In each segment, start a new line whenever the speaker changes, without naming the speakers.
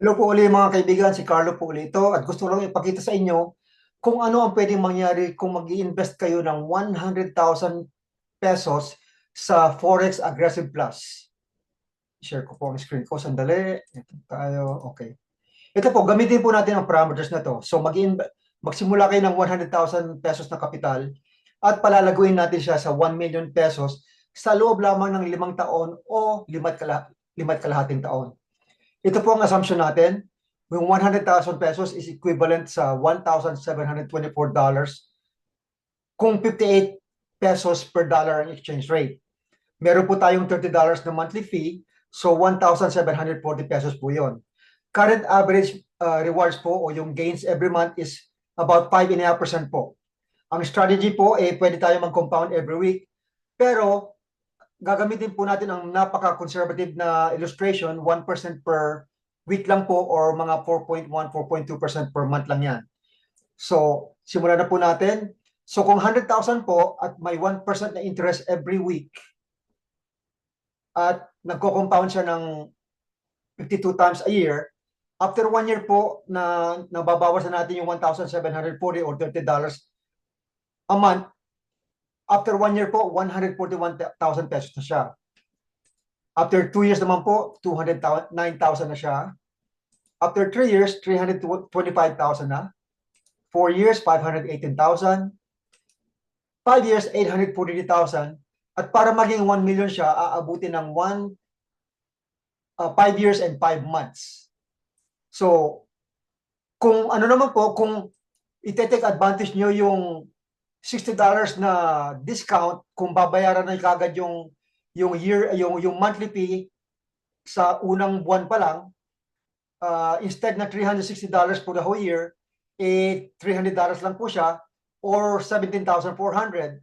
Hello po ulit mga kaibigan, si Carlo po ulit ito at gusto lang ipakita sa inyo kung ano ang pwedeng mangyari kung mag-i-invest kayo ng 100,000 pesos sa Forex Aggressive Plus. Share ko po ang screen ko, sandali. Ito tayo, okay. Ito po, gamitin po natin ang parameters na to. So magsimula kayo ng 100,000 pesos na kapital at palalaguin natin siya sa 1 million pesos sa loob lamang ng 5 taon o 5 kalahating taon. Ito po ang assumption natin. Yung 100,000 pesos is equivalent sa $1,724 kung 58 pesos per dollar ang exchange rate. Meron po tayong $30 na monthly fee, so 1,740 pesos po yun. Current average rewards po o yung gains every month is about 5.5% po. Ang strategy po, pwede tayo mag-compound every week, pero gagamitin po natin ang napaka-conservative na illustration, 1% per week lang po or mga 4.1, 4.2% per month lang yan. So, simulan na po natin. So, kung 100,000 po at may 1% na interest every week at nagko-compound siya ng 52 times a year, after 1 year po na nababawasan natin yung 1,740 or $30 a month, after 1 year po, 141,000 pesos na siya. After 2 years naman po, 209,000 na siya. After 3 years, 325,000 na. 4 years, 518,000. 5 years, 843,000. At para maging 1 million siya, aabutin ng 5 years and 5 months. So, kung ano naman po, kung i-take advantage nyo yung $60 na discount, kung babayaran na kagad yung monthly fee sa unang buwan pa lang, instead na $360 for the whole year, $300 lang po siya or 17,400.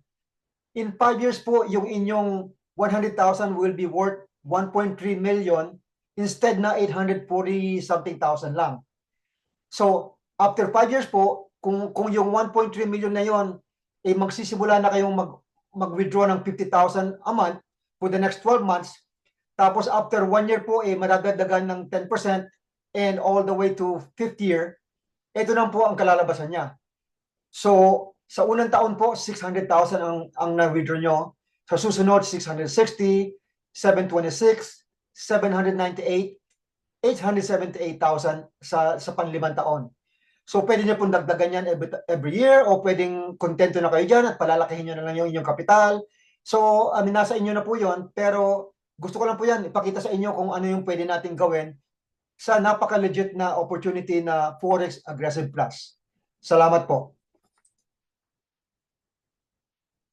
In 5 years po, yung inyong 100,000 will be worth 1.3 million instead na 840 something thousand lang. So, after 5 years po, kung yung 1.3 million na yon magsisimula na kayong mag-withdraw ng 50,000 a month for the next 12 months. Tapos after 1 year po, madadagdagan ng 10% and all the way to 5th year, ito na po ang kalalabasan niya. So, sa unang taon po, 600,000 ang na-withdraw nyo. Sa susunod, 660, 726, 798, 878,000 sa panlimang taon. So, pwede nyo pong dagdagan yan every year o pwedeng kontento na kayo dyan at palalakihin nyo na lang yung inyong kapital. So, nasa inyo na po yon. Pero gusto ko lang po yan, ipakita sa inyo kung ano yung pwede natin gawin sa napaka-legit na opportunity na Forex Aggressive Plus. Salamat po.